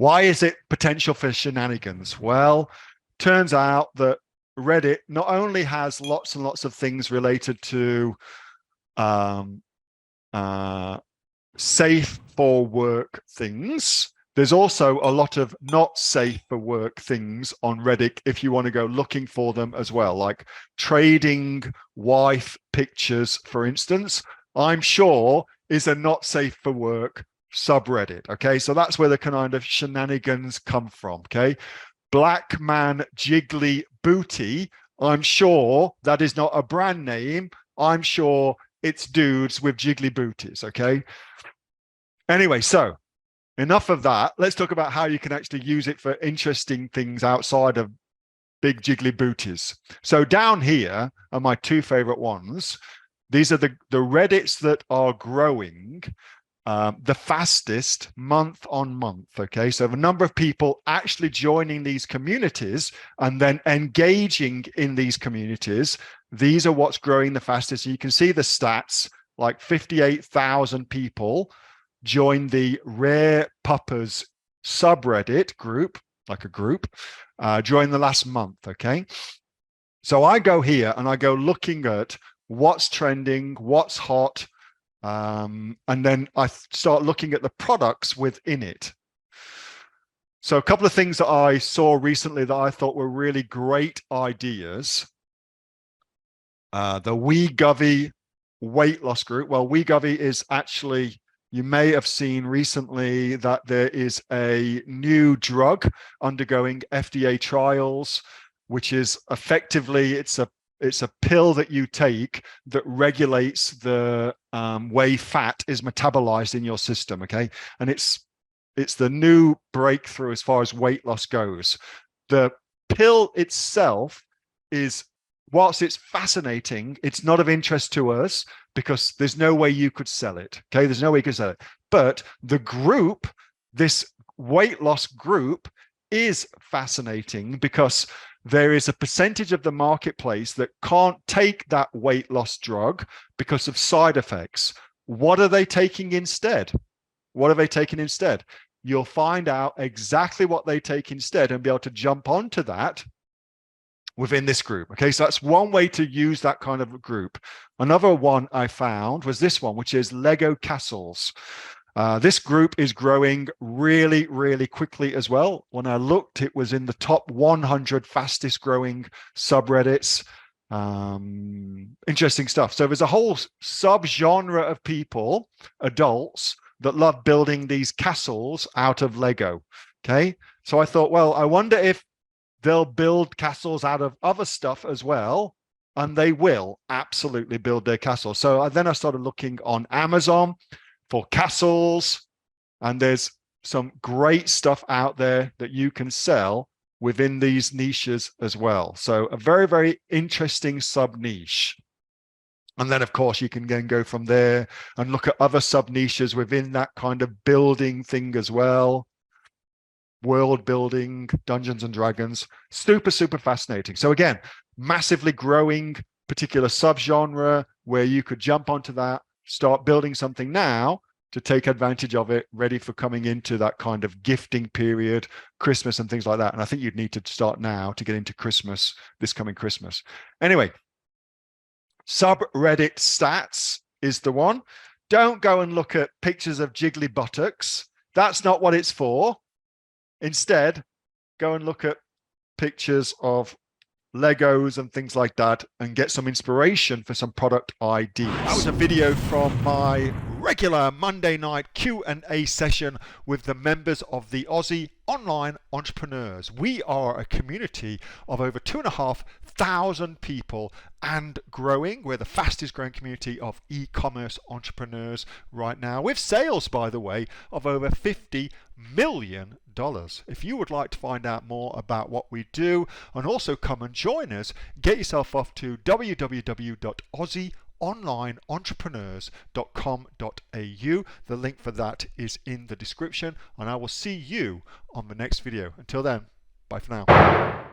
Why is it potential for shenanigans? Well, turns out that Reddit not only has lots and lots of things related to um, safe for work things. There's also a lot of not safe for work things on Reddit if you want to go looking for them as well, like trading wife pictures, for instance, I'm sure is a not safe for work subreddit. Okay, so that's where the kind of shenanigans come from. Okay, Black Man Jiggly Booty, I'm sure that is not a brand name. I'm sure it's dudes with jiggly booties. Okay, anyway, so enough of that. Let's talk about how you can actually use it for interesting things outside of big jiggly booties. So down here are my two favorite ones. These are the Reddits that are growing the fastest month on month. Okay, so the number of people actually joining these communities and then engaging in these communities, these are what's growing the fastest. You can see the stats, like 58,000 people joined the Rare Puppers subreddit group, like a group, during the last month. Okay, so I go here and I go looking at what's trending, what's hot, and then I start looking at the products within it. So a couple of things that I saw recently that I thought were really great ideas. The Wegovy weight loss group. Well, Wegovy is actually, you may have seen recently that there is a new drug undergoing FDA trials, which is effectively, it's a pill that you take that regulates the way fat is metabolized in your system. Okay, and it's the new breakthrough as far as weight loss goes. The pill itself is, whilst it's fascinating, it's not of interest to us because there's no way you could sell it. Okay, there's no way you could sell it. But the group, this weight loss group, is fascinating because there is a percentage of the marketplace that can't take that weight loss drug because of side effects. What are they taking instead? What are they taking instead? You'll find out exactly what they take instead and be able to jump onto that within this group. Okay, so that's one way to use that kind of a group. Another one I found was this one, which is Lego Castles. This group is growing really, really quickly as well. When I looked, it was in the top 100 fastest growing subreddits. Interesting stuff. So there's a whole sub-genre of people, adults, that love building these castles out of Lego. Okay, so I thought, well, I wonder if they'll build castles out of other stuff as well. And they will absolutely build their castles. So then I started looking on Amazon for castles, and there's some great stuff out there that you can sell within these niches as well. So a very, very interesting sub niche. And then of course you can then go from there and look at other sub niches within that kind of building thing as well. World building, Dungeons and Dragons, super, super fascinating. So again, massively growing particular subgenre where you could jump onto that, start building something now to take advantage of it, ready for coming into that kind of gifting period, Christmas and things like that. And I think you'd need to start now to get into Christmas, this coming Christmas. Anyway, subreddit stats is the one. Don't go and look at pictures of jiggly buttocks. That's not what it's for. Instead, go and look at pictures of Legos and things like that and get some inspiration for some product ideas. That was a video from my regular Monday night Q&A session with the members of the Aussie Online Entrepreneurs. We are a community of over 2,500 people and growing. We're the fastest growing community of e-commerce entrepreneurs right now, with sales, by the way, of over $50 million. If you would like to find out more about what we do and also come and join us, get yourself off to www.aussieonlineentrepreneurs.com.au. The link for that is in the description, and I will see you on the next video. Until then, bye for now.